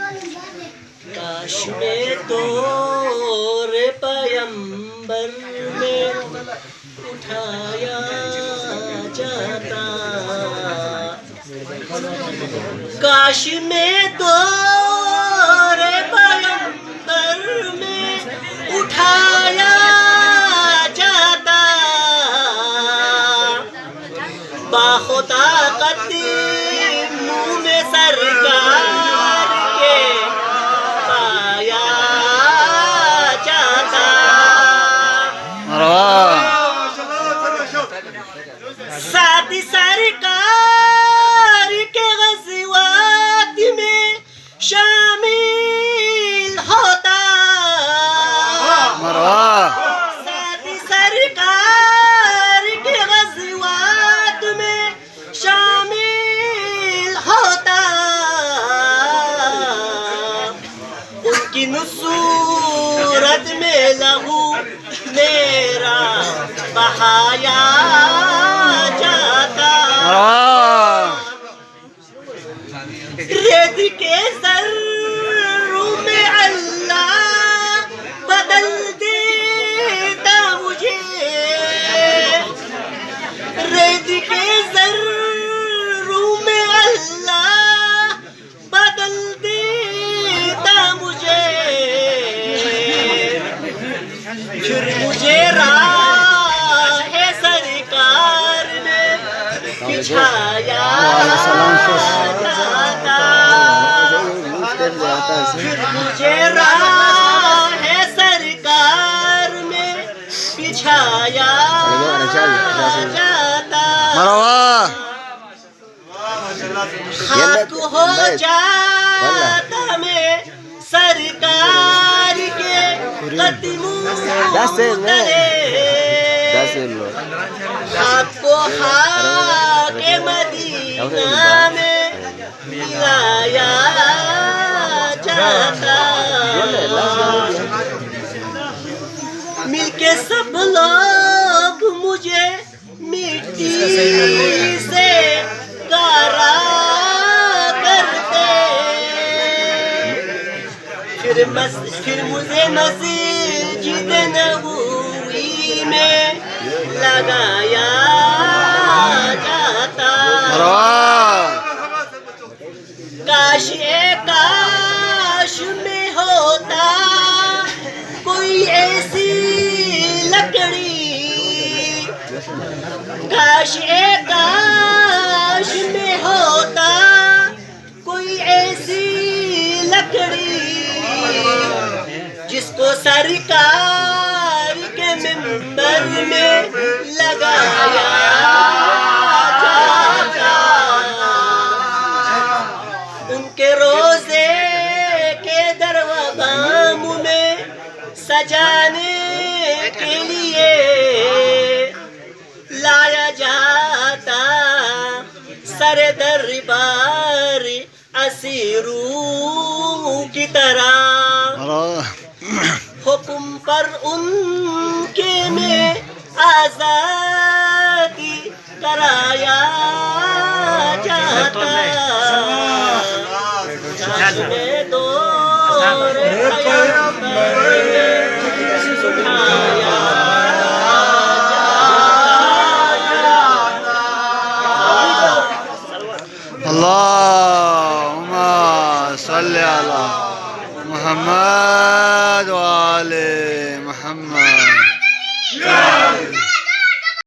काश में तोरे पैगंबर में उठाया जाता, काश में तोरे पैगंबर में उठाया जाता, बाखुदा मुँह में सरकार के पाया जाता। साथ सरकार के ग़ज़वात में शामिल होता, साथ सरकार के ग़ज़वात में शामिल होता, उनकी नुसूरत में लहू मेरा बहाया जाता। रेत के ज़र्रों में अल्लाह बदल देता मुझे, रेत के ज़र्रों में अल्लाह बदल देता मुझे, फिर मुझे राह सरकार में बिछाया जाता, फिर मुझे राह सरकार में बिछाया जाता। खाक हो जाता मैं सरकार के कदमों तले, आपको खाके मदीना में मिलाया जाता, मिलके सब लोग मुझे मिट्टी से गारा करते, फिर मुझे मस्जिद नबवी में लगाया जाता। काश काश में होता कोई ऐसी लकड़ी, काश काश में होता कोई ऐसी लकड़ी, जिसको सरकार के मिंबर में लगाया जाता, उनके रोजे के दरवाज़ाम में सजाने के लिए लाया जाता, सर दरबार असीरों की तरह, हुक्म पर उनके में आज़ादी कराया जाता, काश में दौरे पैगंबर में उठाया जाता। अल्लाहुम्मा सल्ली अला मुहम्मद व आले मुहम्मद।